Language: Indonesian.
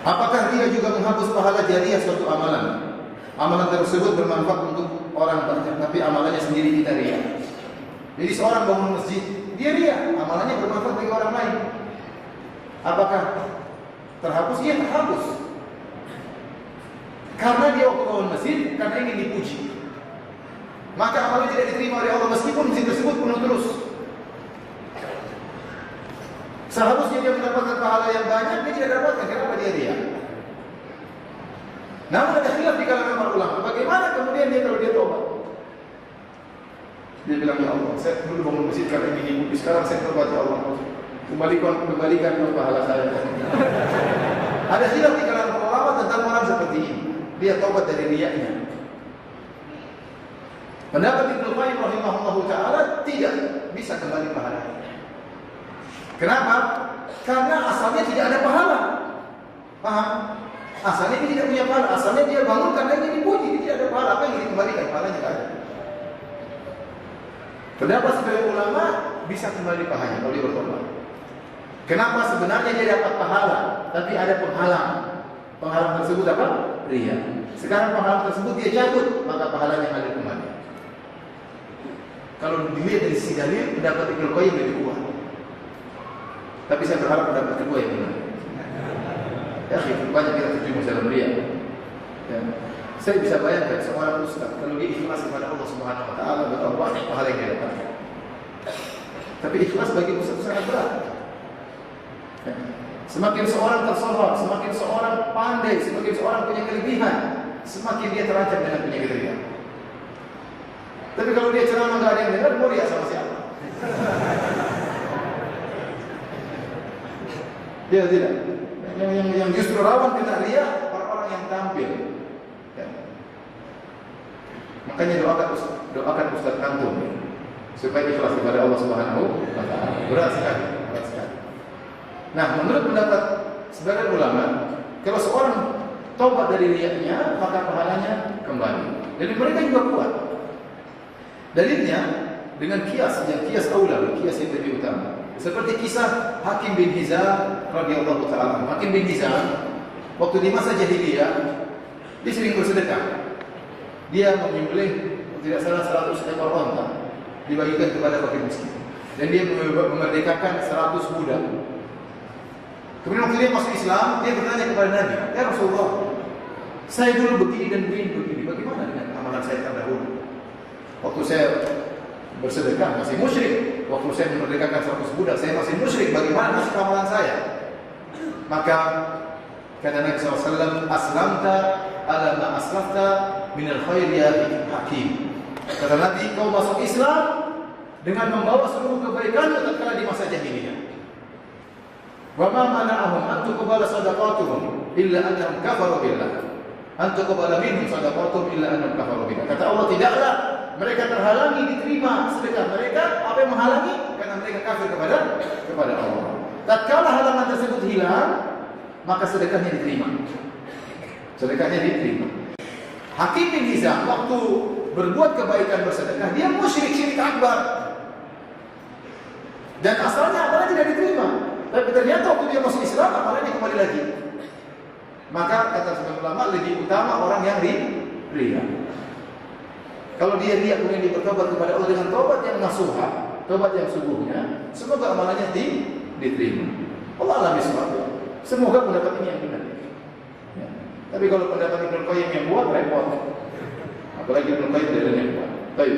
Apakah dia juga menghapus pahala jariah suatu amalan? Amalan tersebut bermanfaat untuk orang banyak, tapi amalannya sendiri kita ria. Jadi seorang bangun masjid, dia ria, amalannya bermanfaat bagi orang lain. Apakah terhapus? Iya, terhapus. Karena dia waktu bangun masjid, karena ingin dipuji, maka amalnya tidak diterima oleh Allah meskipun masjid tersebut penuh terus. Seharusnya dia mendapatkan pahala yang banyak, dia tidak dapatkan. Kenapa dia ria? Namun ada khilaf di kalangan para ulama. Bagaimana kemudian dia kalau dia tobat? Dia bilang, ya Allah, saya dulu bangun masjid karena ingin dipuji, sekarang saya tobat, ya Allah, kembalikan pahala saya. Ada khilaf di kalangan para ulama tentang orang seperti ini. Dia tobat dari riaknya. Pendapat Ibnu Qayyim rahimahullahu taala tidak bisa kembali pahalanya. Kenapa? Karena asalnya tidak ada pahala. Paham? Asalnya dia tidak punya pahala. Asalnya dia bangun karena ingin dipuji, dia tidak ada pahala. Apa yang dikembalikan? Pahalanya tidak ada. Pendapat sebagian ulama bisa kembali pahalanya kalau dia bertobat. Kenapa? Sebenarnya dia dapat pahala, tapi ada penghalang. Penghalang tersebut apa? Ria. Sekarang penghalang tersebut dia cabut, maka pahalanya ngalir kembali. Kalau dilihat dari sisi dalil, pendapat Ibnu Qayyim lebih kuat. Tapi saya berharap pendapat kedua yang benar. Ya, banyak kita terjun dalam ria. Ya. Saya bisa bayangkan seorang ustaz kalau dia ikhlas kepada Allah Subhanahu wa taala, betapa banyak pahala yang dia dapatkan. Tapi ikhlas bagi ustaz sangat berat. Ya. Semakin seorang tersohor, semakin seorang pandai, semakin seorang punya kelebihan, semakin dia terancam dengan penyakit ria. Tapi kalau dia ceramah nggak ada yang dengar, mau ria sama siapa? Ya tidak. Yang justru rawan kena ria orang-orang yang tampil. Ya. Makanya doakan Ustaz Antum ya, supaya ikhlas kepada Allah Subhanahu wa taala. Berat sekali. Nah, menurut pendapat sebagian ulama, kalau seorang tobat dari riaknya, maka pahalanya kembali. Jadi mereka juga kuat. Dalilnya dengan kias aula, kias yang lebih utama. Seperti kisah Hakim bin Hizam radhiyallahu taala. Hakim bin Hizam waktu di masa jahiliyah dia sering bersedekah. Dia menyembelih tidak salah 100 ekor onta dibagikan kepada fakir miskin. Dan dia memerdekakan 100 budak. Kemudian waktu dia masuk Islam, dia bertanya kepada Nabi, "Ya Rasulullah, saya dulu begini dan begini. Bagaimana dengan amalan saya terdahulu? Waktu saya bersedekah masih musyrik. Waktu saya memerdekakan 100 budak, saya masih musyrik. Bagaimana nasib amalan saya?" Maka kata Nabi SAW, "Aslamta ala ma aslafta minal khair ya Hakim." Kata Nabi, kau masuk Islam dengan membawa seluruh kebaikan tatkala di masa jahiliyah. Wa ma mana'ahum an tuqbala shadaqatuhum illa annahum kafaru billah. An tuqbala minhum shadaqatuhum illa annahum kafaru billah. Kata Allah, tidaklah mereka terhalangi diterima sedekah mereka. Apa yang menghalangi? Karena mereka kafir kepada Allah. Tatkala halangan tersebut hilang, maka sedekahnya diterima. Hakim bin Hizam waktu berbuat kebaikan bersedekah, dia musyrik syirik akbar. Dan asalnya amalannya tidak diterima. Tapi ternyata waktu dia masuk Islam, amalannya kembali lagi. Maka kata sebagian ulama, lebih utama orang yang ria. Kalau dia ria kemudian dia bertobat kepada Allah dengan tobat yang nasuha, tobat yang sungguhnya, semoga amalannya diterima. Allah alam bisawab. Semoga pendapat ini yang benar. Ya. Tapi kalau pendapat Ibnu Qayyim yang buat repot. Apalagi Ibnu Qayyim dari yang buat. Baik.